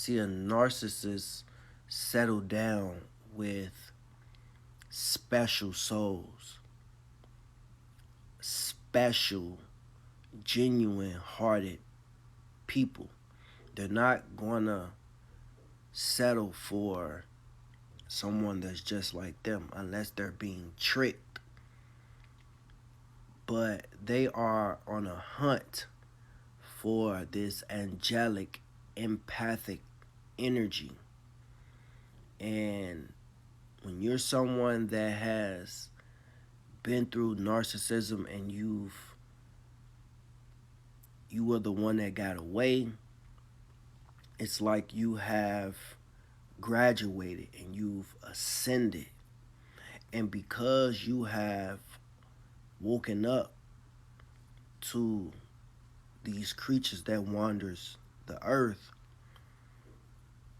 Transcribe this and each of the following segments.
See, a narcissist settle down with special souls, special, genuine hearted people. They're not gonna settle for someone that's just like them unless they're being tricked. But they are on a hunt for this angelic, empathic energy. And when you're someone that has been through narcissism and you were the one that got away, it's like you have graduated and you've ascended. And because you have woken up to these creatures that wanders the earth,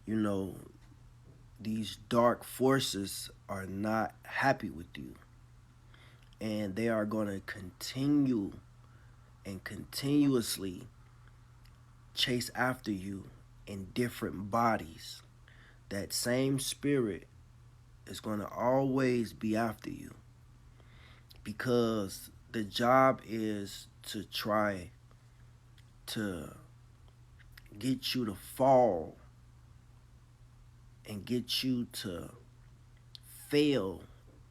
you know, these dark forces are not happy with you. And they are going to continue and continuously chase after you in different bodies. That same spirit is going to always be after you because the job is to try to get you to fall and get you to fail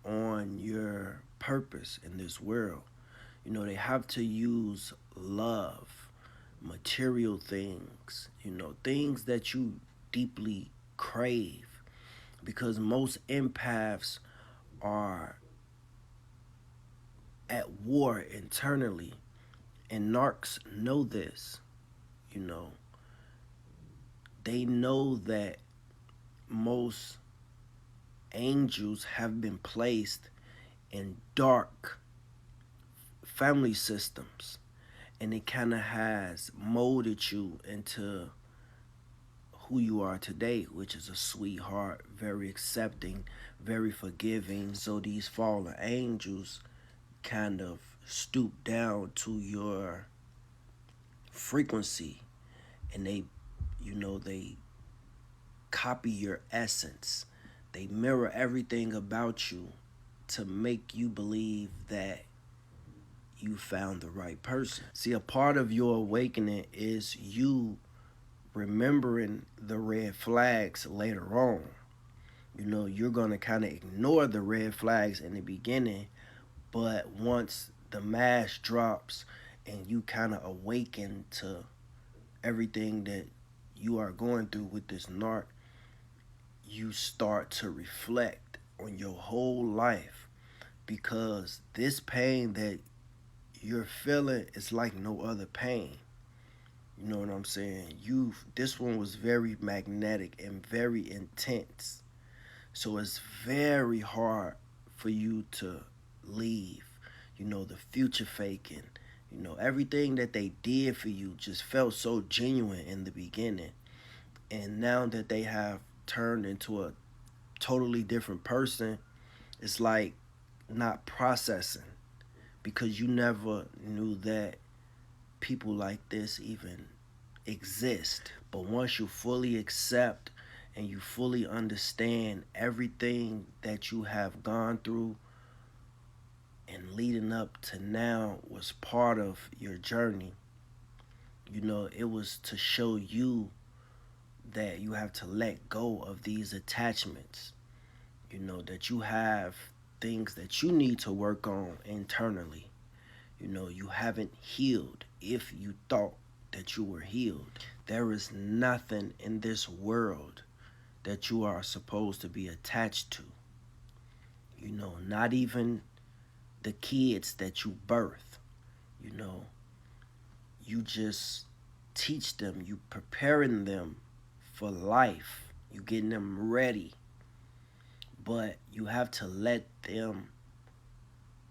on your purpose in this world. They have to use love, material things, things that you deeply crave because most empaths are at war internally, and narcs know this. you know they know that most angels have been placed in dark family systems, and it kind of has molded you into who you are today, which is a sweetheart, very accepting, very forgiving. So these fallen angels kind of stoop down to your frequency, and they copy your essence. They mirror everything about you to make you believe that you found the right person. See, a part of your awakening is you remembering the red flags later on. You're going to kind of ignore the red flags in the beginning, but once the mask drops and you kind of awaken to everything that you are going through with this narc, you start to reflect on your whole life, because this pain that you're feeling is like no other pain. You know what I'm saying? This one was very magnetic and very intense. So it's very hard for you to leave. The future faking. Everything that they did for you just felt so genuine in the beginning. And now that they have turned into a totally different person, it's like not processing, because you never knew that people like this even exist. But once you fully accept and you fully understand everything that you have gone through and leading up to now was part of your journey, it was to show you that you have to let go of these attachments, that you have things that you need to work on internally. You haven't healed if you thought that you were healed. There is nothing in this world that you are supposed to be attached to. Not even the kids that you birth. You just teach them, you preparing them for life, you getting them ready. But you have to let them,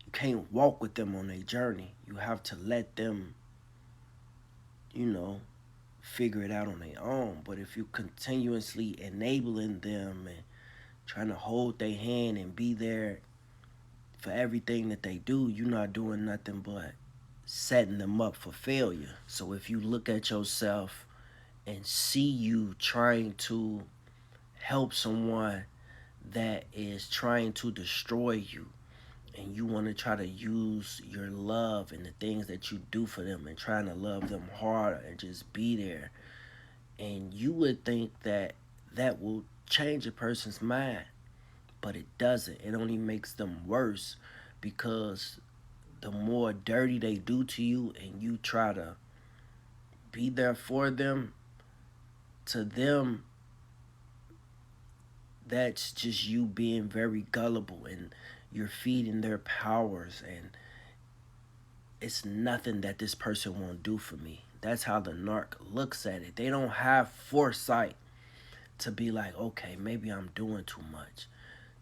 you can't walk with them on their journey. You have to let them, figure it out on their own. But if you continuously enabling them and trying to hold their hand and be there for everything that they do, you're not doing nothing but setting them up for failure. So if you look at yourself and see you trying to help someone that is trying to destroy you, and you want to try to use your love and the things that you do for them and trying to love them harder and just be there, and you would think that that will change a person's mind, but it doesn't. It only makes them worse, because the more dirty they do to you and you try to be there for them, to them that's just you being very gullible, and you're feeding their powers, and it's nothing that this person won't do for me. That's how the narc looks at it. They don't have foresight to be like, okay, maybe I'm doing too much.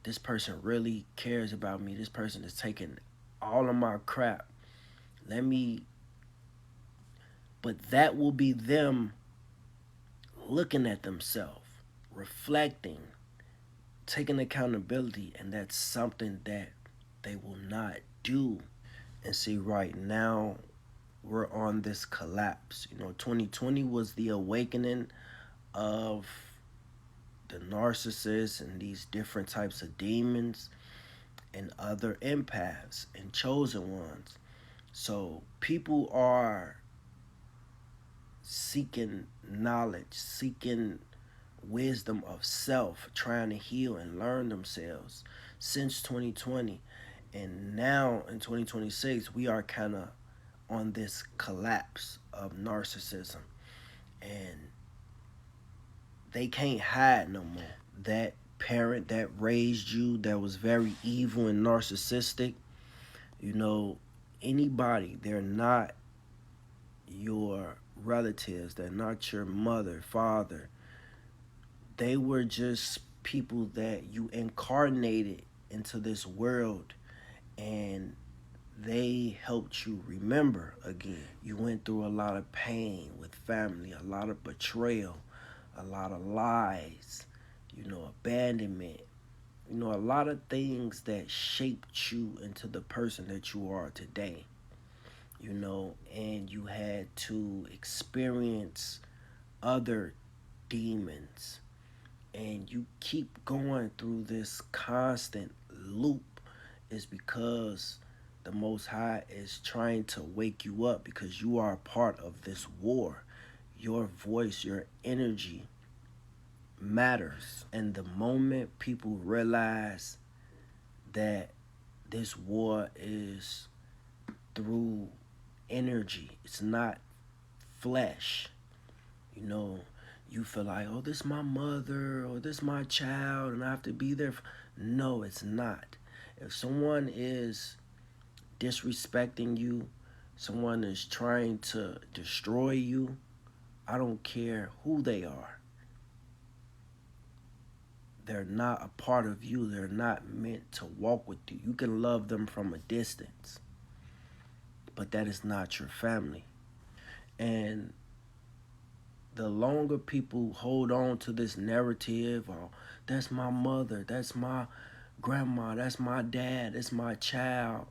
This person really cares about me. This person is taking all of my crap. Let me, but that will be them looking at themselves, reflecting, taking accountability, and that's something that they will not do. And see, right now, we're on this collapse. 2020 was the awakening of the narcissists and these different types of demons and other empaths and chosen ones. So people are seeking knowledge, seeking wisdom of self, trying to heal and learn themselves since 2020. And now in 2026, we are kind of on this collapse of narcissism. And they can't hide no more. That parent that raised you that was very evil and narcissistic, you know, anybody, they're not your relatives, they're not your mother, father. They were just people that you incarnated into this world, and they helped you remember again. You went through a lot of pain with family, a lot of betrayal, a lot of lies, abandonment, a lot of things that shaped you into the person that you are today, and you had to experience other demons, and you keep going through this constant loop is because the Most High is trying to wake you up, because you are a part of this war. Your voice, your energy matters. And the moment people realize that this war is through energy, it's not flesh, you feel like, oh, this is my mother or this is my child and I have to be there. No, it's not. If someone is disrespecting you, someone is trying to destroy you, I don't care who they are. They're not a part of you. They're not meant to walk with you. You can love them from a distance, but that is not your family. And the longer people hold on to this narrative, oh, that's my mother, that's my grandma, that's my dad, that's my child,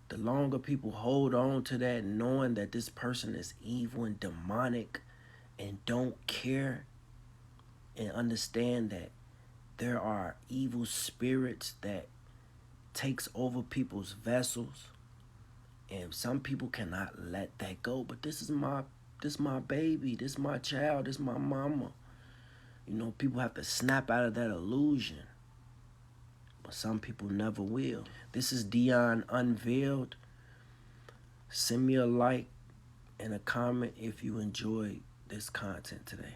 the longer people hold on to that, knowing that this person is evil and demonic and don't care and understand that there are evil spirits that takes over people's vessels, and some people cannot let that go. But this is my baby, this is my child, this is my mama. People have to snap out of that illusion, but some people never will. This is Dion.Unveiled. Send me a like and a comment if you enjoyed this content today.